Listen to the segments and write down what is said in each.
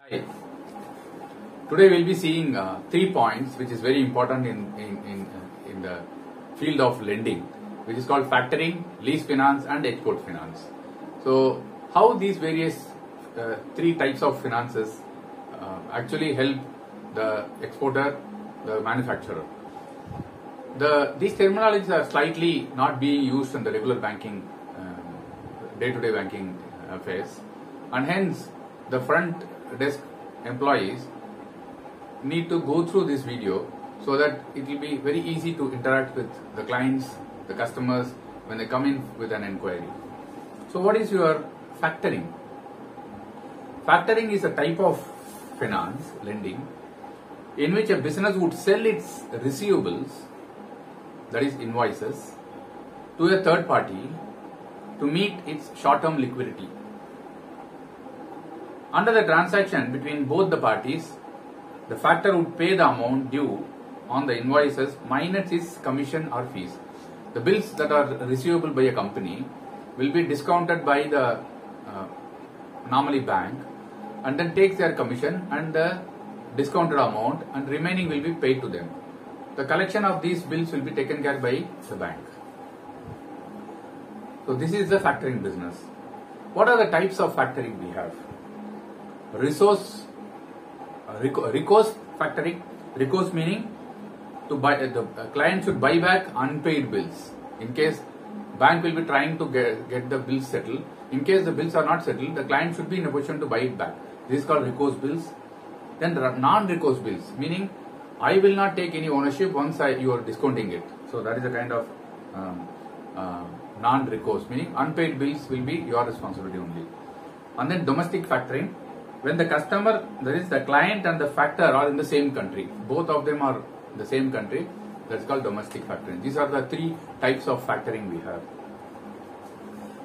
Hi. Today we'll be seeing 3 points which is very important in the field of lending, which is called factoring, lease finance and export finance. So how these various 3 types of finances actually help the exporter, the manufacturer. These terminologies are slightly not being used in the regular banking, day-to-day banking affairs, and hence the front desk employees need to go through this video so that it will be very easy to interact with the clients, the customers when they come in with an inquiry. So what is your factoring? Factoring is a type of finance, lending, in which a business would sell its receivables, that is invoices, to a third party to meet its short-term liquidity. Under the transaction between both the parties, the factor would pay the amount due on the invoices minus its commission or fees. The bills that are receivable by a company will be discounted by the normally bank, and then takes their commission and the discounted amount, and remaining will be paid to them. The collection of these bills will be taken care by the bank. So this is the factoring business. What are the types of factoring we have? Recourse factoring. Recourse meaning to buy, the client should buy back unpaid bills. In case bank will be trying to get the bills settled. In case the bills are not settled, the client should be in a position to buy it back. This is called recourse bills. Then there are non-recourse bills, meaning I will not take any ownership once you are discounting it. So that is a kind of non-recourse, meaning unpaid bills will be your responsibility only. And then domestic factoring. When the customer, that is the client and the factor are in the same country, both of them are in the same country, that's called domestic factoring. These are the 3 types of factoring we have.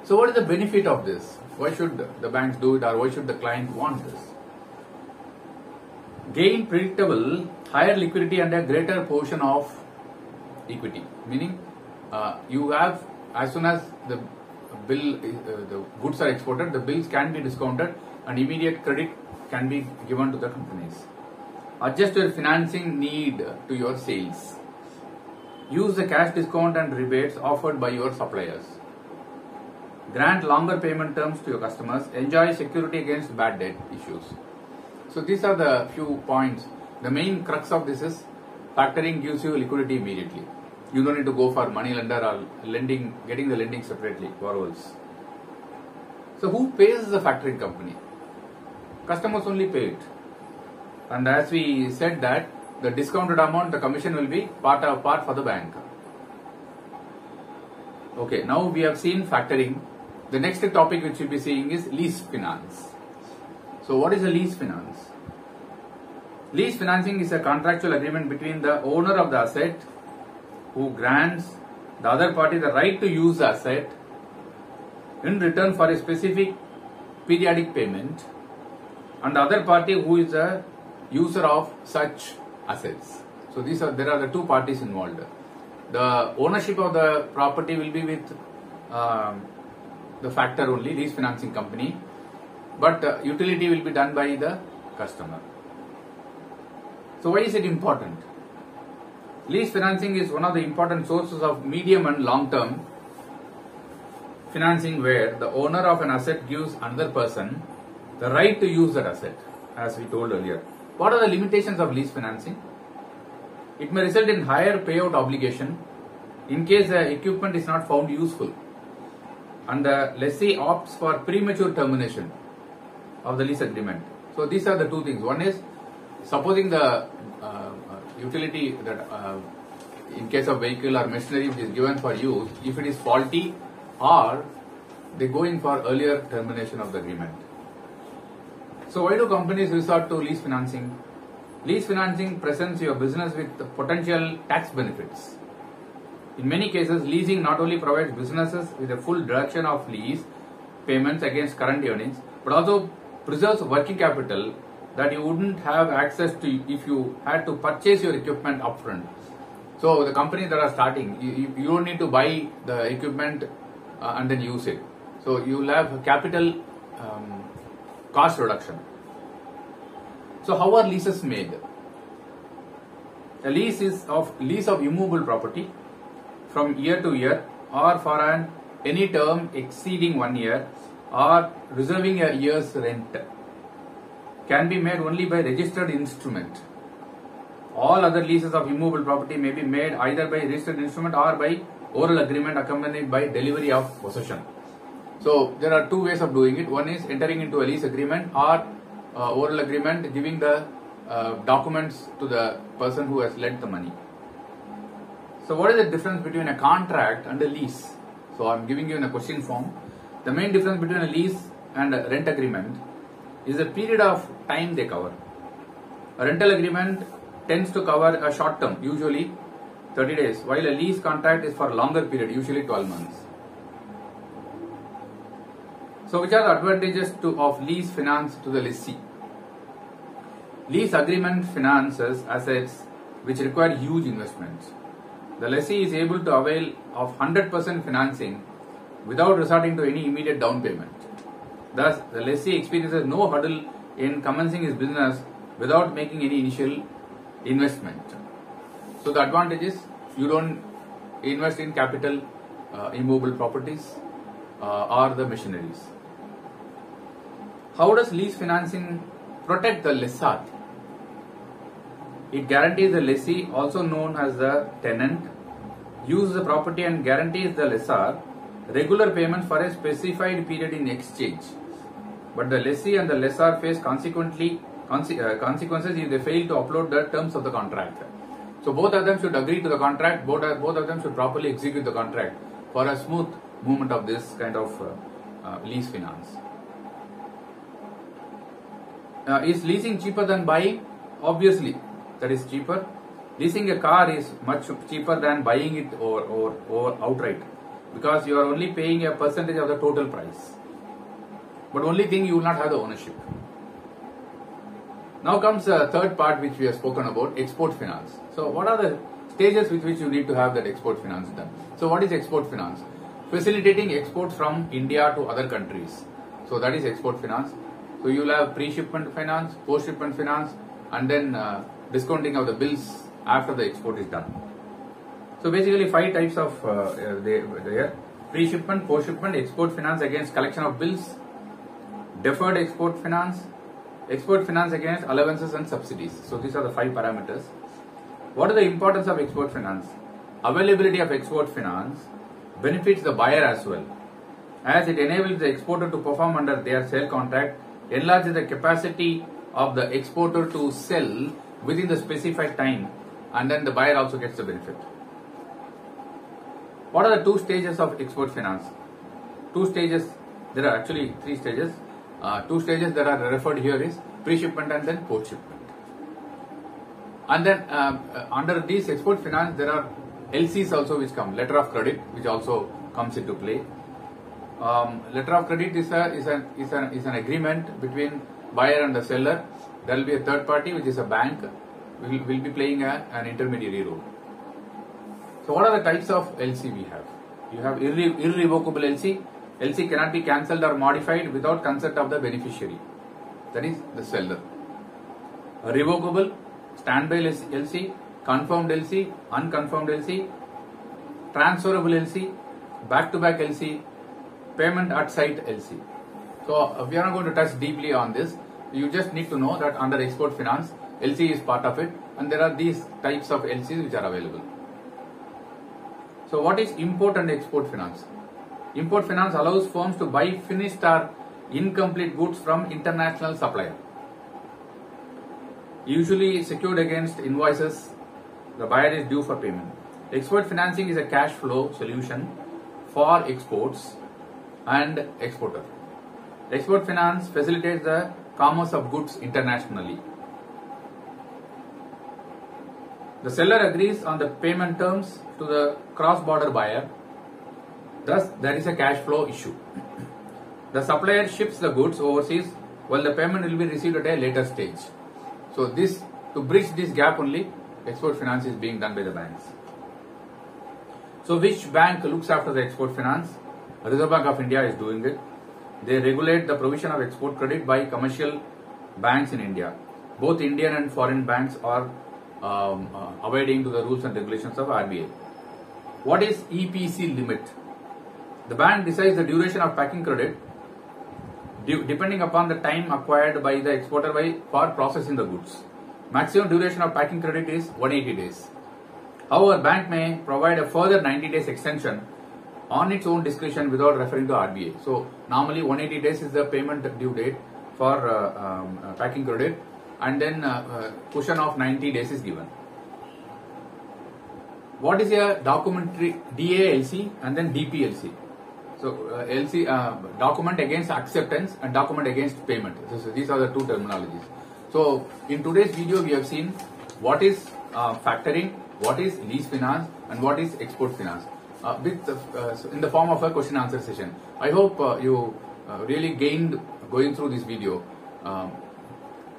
So what is the benefit of this? Why should the banks do it, or why should the client want this? Gain predictable, higher liquidity and a greater portion of equity, meaning you have, as soon as the the goods are exported, the bills can be discounted and immediate credit can be given to the companies. Adjust your financing need to your sales. Use the cash discount and rebates offered by your suppliers. Grant longer payment terms to your customers. Enjoy security against bad debt issues. So these are the few points. The main crux of this is factoring gives you liquidity immediately. You don't need to go for money lender or lending, getting the lending separately, borrowers. So who pays the factoring company? Customers only pay it. And as we said that, the discounted amount, the commission will be part for the bank. Okay, now we have seen factoring. The next topic which we'll be seeing is lease finance. So what is a lease finance? Lease financing is a contractual agreement between the owner of the asset who grants the other party the right to use the asset in return for a specific periodic payment, and the other party who is a user of such assets. So there are the 2 parties involved. The ownership of the property will be with the factor only, lease financing company, but utility will be done by the customer. So why is it important? Lease financing is one of the important sources of medium and long-term financing, where the owner of an asset gives another person the right to use that asset, as we told earlier. What are the limitations of lease financing? It may result in higher payout obligation in case the equipment is not found useful, and the lessee opts for premature termination of the lease agreement. So these are the 2 things. One is, supposing the utility that in case of vehicle or machinery which is given for use, if it is faulty, or they go in for earlier termination of the agreement. So why do companies resort to lease financing? Lease financing presents your business with potential tax benefits. In many cases, leasing not only provides businesses with a full deduction of lease payments against current earnings, but also preserves working capital that you wouldn't have access to if you had to purchase your equipment upfront. So the companies that are starting, you don't need to buy the equipment and then use it. So you will have capital cost reduction. So how are leases made? A lease is lease of immovable property from year to year or for any term exceeding 1 year or reserving a year's rent. Can be made only by registered instrument. All other leases of immovable property may be made either by registered instrument or by oral agreement accompanied by delivery of possession. So there are two ways of doing it. One is entering into a lease agreement or oral agreement, giving the documents to the person who has lent the money. So what is the difference between a contract and a lease? So I am giving you in a question form. The main difference between a lease and a rent agreement is the period of time they cover. A rental agreement tends to cover a short term, usually 30 days, while a lease contract is for a longer period, usually 12 months. So which are the advantages of lease finance to the lessee? Lease agreement finances assets which require huge investments. The lessee is able to avail of 100% financing without resorting to any immediate down payment. Thus, the lessee experiences no hurdle in commencing his business without making any initial investment. So the advantage is you don't invest in capital, immovable properties or the machineries. How does lease financing protect the lessor? It guarantees the lessee, also known as the tenant, uses the property and guarantees the lessor regular payments for a specified period in exchange. But the lessee and the lessor face consequences if they fail to upload the terms of the contract. So both of them should agree to the contract, both of them should properly execute the contract for a smooth movement of this kind of lease finance. Is leasing cheaper than buying? Obviously, that is cheaper. Leasing a car is much cheaper than buying it or outright, because you are only paying a percentage of the total price. But only thing, you will not have the ownership. Now comes the third part which we have spoken about, export finance. So what are the stages with which you need to have that export finance done? So what is export finance? Facilitating exports from India to other countries. So that is export finance. So you will have pre-shipment finance, post-shipment finance, and then discounting of the bills after the export is done. So basically 5 types of there: pre-shipment, post-shipment, export finance against collection of bills, deferred export finance against allowances and subsidies. So these are the 5 parameters. What is the importance of export finance? Availability of export finance benefits the buyer as well, as it enables the exporter to perform under their sale contract, enlarges the capacity of the exporter to sell within the specified time, and then the buyer also gets the benefit. What are the 2 stages of export finance? 2 stages, there are actually 3 stages. 2 stages that are referred here is pre-shipment and then post-shipment. And then under this export finance, there are LCs also which come, letter of credit, which also comes into play. Letter of credit is an agreement between buyer and the seller. There will be a third party, which is a bank, will be playing an intermediary role. So what are the types of LC we have? You have irrevocable LC. LC cannot be cancelled or modified without consent of the beneficiary, that is the seller. A revocable, standby LC, confirmed LC, unconfirmed LC, transferable LC, back-to-back LC, payment at site LC. So we are not going to touch deeply on this. You just need to know that under export finance, LC is part of it, and there are these types of LCs which are available. So what is import and export finance? Import finance allows firms to buy finished or incomplete goods from international supplier. Usually secured against invoices, the buyer is due for payment. Export financing is a cash flow solution for exports and exporter. Export finance facilitates the commerce of goods internationally. The seller agrees on the payment terms to the cross-border buyer. Thus, there is a cash flow issue. The supplier ships the goods overseas while the payment will be received at a later stage. So to bridge this gap only, export finance is being done by the banks. So which bank looks after the export finance? Reserve Bank of India is doing it. They regulate the provision of export credit by commercial banks in India. both Indian and foreign banks are abiding to the rules and regulations of RBI. What is EPC limit? The bank decides the duration of packing credit depending upon the time acquired by the exporter for processing the goods. Maximum duration of packing credit is 180 days. However, bank may provide a further 90 days extension on its own discretion without referring to RBI. So normally 180 days is the payment due date for packing credit, and then cushion of 90 days is given. What is a documentary DALC and then DPLC? So LC document against acceptance and document against payment. These are the two terminologies. So in today's video we have seen what is factoring, what is lease finance, and what is export finance in the form of a question answer session. I hope you really gained going through this video.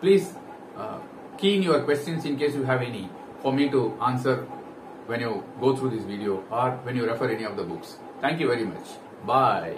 Please key in your questions in case you have any for me to answer when you go through this video or when you refer any of the books. Thank you very much. Bye.